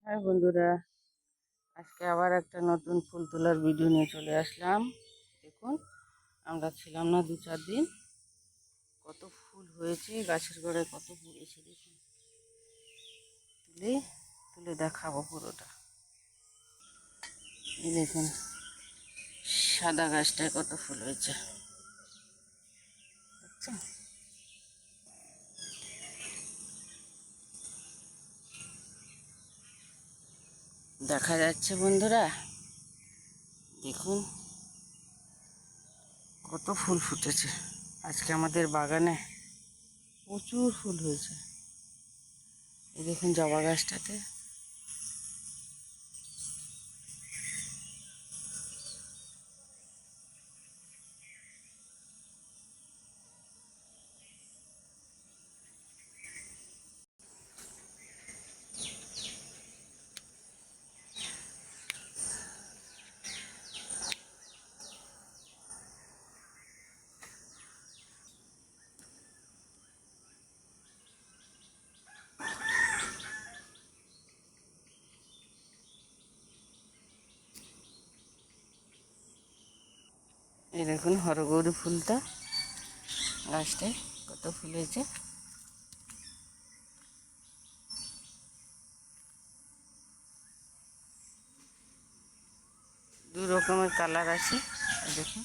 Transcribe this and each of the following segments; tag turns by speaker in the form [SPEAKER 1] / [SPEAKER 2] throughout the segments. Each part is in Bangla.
[SPEAKER 1] হাই বন্ধুরা, আজকে আবার একটা নতুন ফুল তোলার ভিডিও নিয়ে চলে আসলাম। দেখুন, আমরা ছিলাম না 2-4 দিন, কত ফুল হয়েছে গাছের গোড়ায়, কত ফুল এসে দেখুন, তুলে তুলে দেখাবো পুরোটা। এই দেখুন, সাদা গাছটায় কত ফুল হয়েছে দেখছেন? দেখা যাচ্ছে বন্ধুরা, দেখুন কত ফুল ফুটেছে আজকে আমাদের বাগানে, প্রচুর ফুল হয়েছে। এই দেখুন জবা গাছটাতে এই দেখুন হরগৌরী ফুলটা গাছটায় কত ফুল হয়েছে। দু রকমের কালার আছে, দেখুন।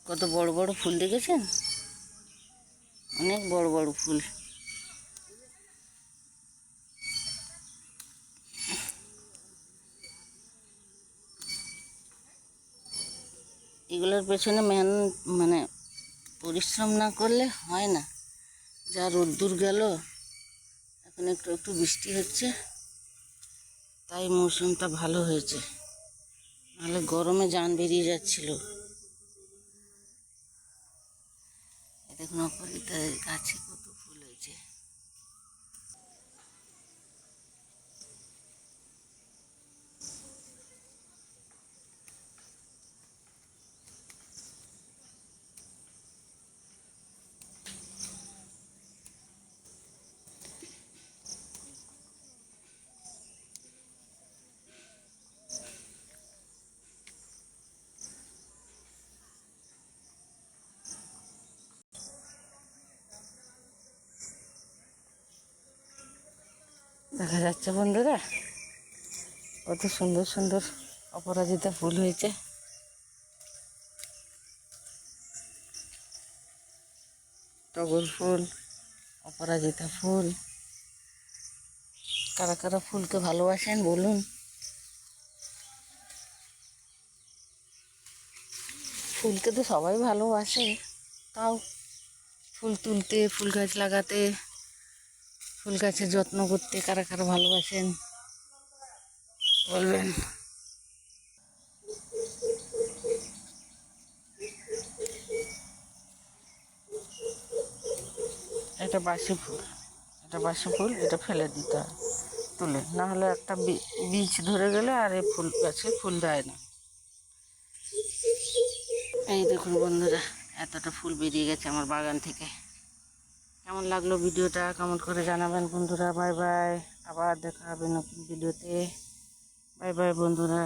[SPEAKER 1] কত বড় বড় ফুল দেখেছেন, অনেক বড় বড় ফুল। এগুলোর পেছনে মানে পরিশ্রম না করলে হয় না। যা রোদ্দুর গেল, এখন একটু একটু বৃষ্টি হচ্ছে, তাই মৌসুমটা ভালো হয়েছে, নাহলে গরমে জান বেরিয়ে যাচ্ছিল। দেখুন অপরাজিতা গাছে কত ফুল হয়েছে। দেখা যাচ্ছে বন্ধুরা, কত সুন্দর সুন্দর অপরাজিতা ফুল হয়েছে। টগর ফুল, অপরাজিতা ফুল, কারা কারা ফুলকে ভালোবাসেন বলুন। ফুলকে তো সবাই ভালোবাসে, তাও ফুল তুলতে, ফুল গাছ লাগাতে, ফুল গাছের যত্ন করতে কারা কারা ভালোবাসেন বলবেন। এটা বাসি ফুল, এটা বাসি ফুল, এটা ফেলে দিতে হয় তুলে, না হলে একটা বীজ ধরে গেলে আর এই ফুল গাছে ফুল দেয় না। এই দেখুন বন্ধুরা, এতটা ফুল বেরিয়ে গেছে আমার বাগান থেকে। কেমন লাগলো ভিডিওটা কমেন্ট করে জানাবেন বন্ধুরা। বাই বাই, আবার দেখা হবে নতুন ভিডিওতে। বাই বাই বন্ধুরা।